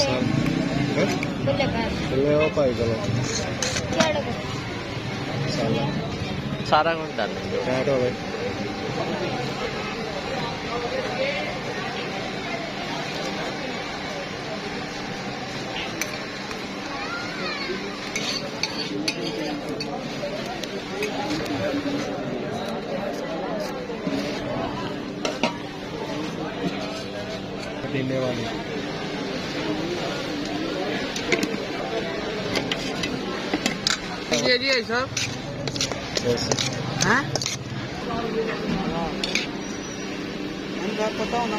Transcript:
साल ले आओ भाई चलो सारा कुछ डाल देंगे। कैट हो गए पीने वाली ये जी सब yes. हाँ पता हो ना।